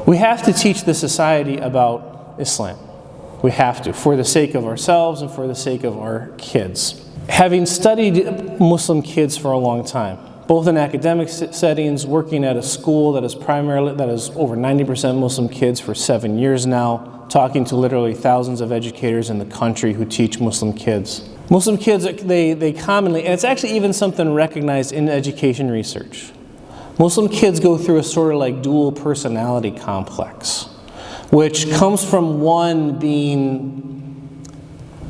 We have to teach the society about Islam. We have to, for the sake of ourselves and for the sake of our kids. Having studied Muslim kids for a long time, both in academic settings, working at a school that is over 90% Muslim kids for 7 years now, talking to literally thousands of educators in the country who teach Muslim kids. Muslim kids, they commonly, and it's actually even something recognized in education research, Muslim kids go through a sort of like dual personality complex, which comes from one being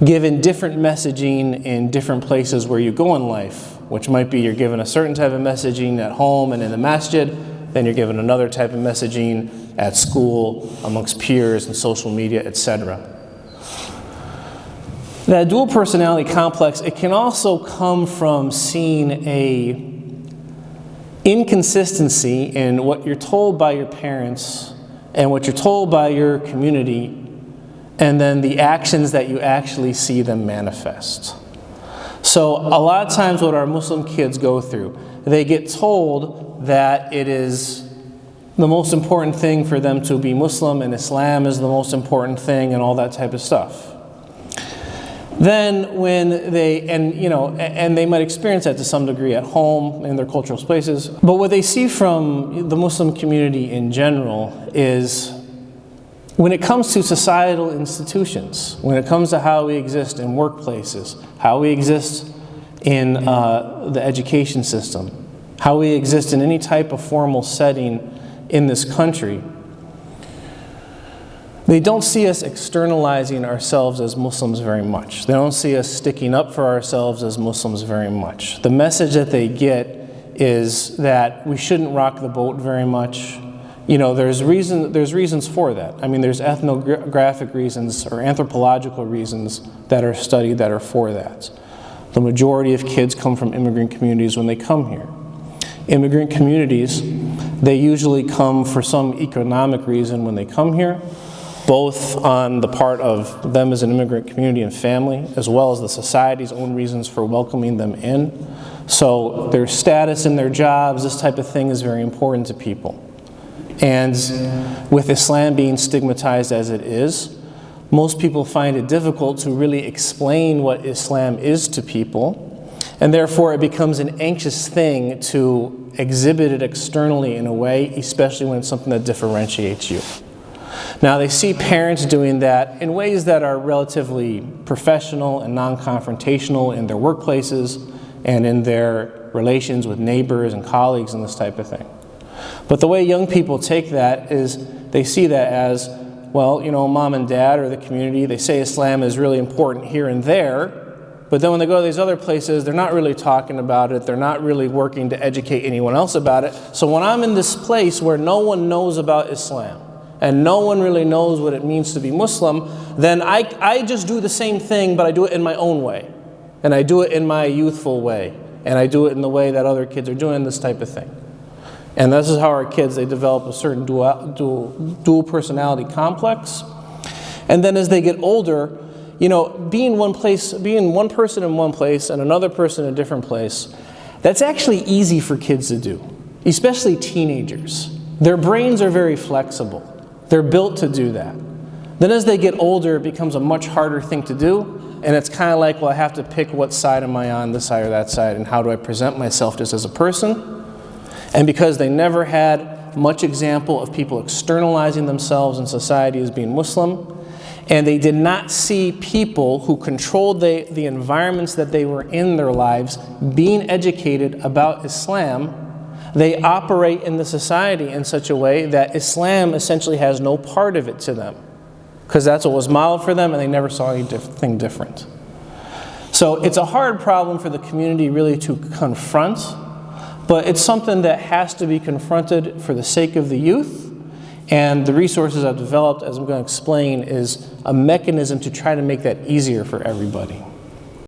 given different messaging in different places where you go in life, which might be you're given a certain type of messaging at home and in the masjid, then you're given another type of messaging at school, amongst peers and social media, etc. That dual personality complex, it can also come from seeing a inconsistency in what you're told by your parents and what you're told by your community, and then the actions that you actually see them manifest. So a lot of times what our Muslim kids go through, they get told that it is the most important thing for them to be Muslim and Islam is the most important thing and all that type of stuff. Then when they might experience that to some degree at home in their cultural spaces, but what they see from the Muslim community in general is when it comes to societal institutions, when it comes to how we exist in workplaces, how we exist in the education system, how we exist in any type of formal setting in this country, they don't see us externalizing ourselves as Muslims very much. They don't see us sticking up for ourselves as Muslims very much. The message that they get is that we shouldn't rock the boat very much. You know, there's reasons for that. I mean, there's ethnographic reasons or anthropological reasons that are studied that are for that. The majority of kids come from immigrant communities when they come here. Immigrant communities, they usually come for some economic reason when they come here, both on the part of them as an immigrant community and family, as well as the society's own reasons for welcoming them in. So their status in their jobs, this type of thing is very important to people. And with Islam being stigmatized as it is, most people find it difficult to really explain what Islam is to people, and therefore it becomes an anxious thing to exhibit it externally in a way, especially when it's something that differentiates you. Now they see parents doing that in ways that are relatively professional and non-confrontational in their workplaces and in their relations with neighbors and colleagues and this type of thing. But the way young people take that is they see that as, well, you know, mom and dad or the community, they say Islam is really important here and there, but then when they go to these other places, they're not really talking about it, they're not really working to educate anyone else about it. So when I'm in this place where no one knows about Islam, and no one really knows what it means to be Muslim, then I just do the same thing, but I do it in my own way. And I do it in my youthful way. And I do it in the way that other kids are doing this type of thing. And this is how our kids, they develop a certain dual personality complex. And then as they get older, you know, being one person in one place and another person in a different place, that's actually easy for kids to do, especially teenagers. Their brains are very flexible. They're built to do that. Then as they get older, it becomes a much harder thing to do, and it's kind of like, well, I have to pick what side am I on, this side or that side, and how do I present myself just as a person? And because they never had much example of people externalizing themselves in society as being Muslim, and they did not see people who controlled the environments that they were in their lives being educated about Islam, they operate in the society in such a way that Islam essentially has no part of it to them, because that's what was modeled for them and they never saw anything different. So it's a hard problem for the community really to confront, but it's something that has to be confronted for the sake of the youth, and the resources I've developed, as I'm going to explain, is a mechanism to try to make that easier for everybody.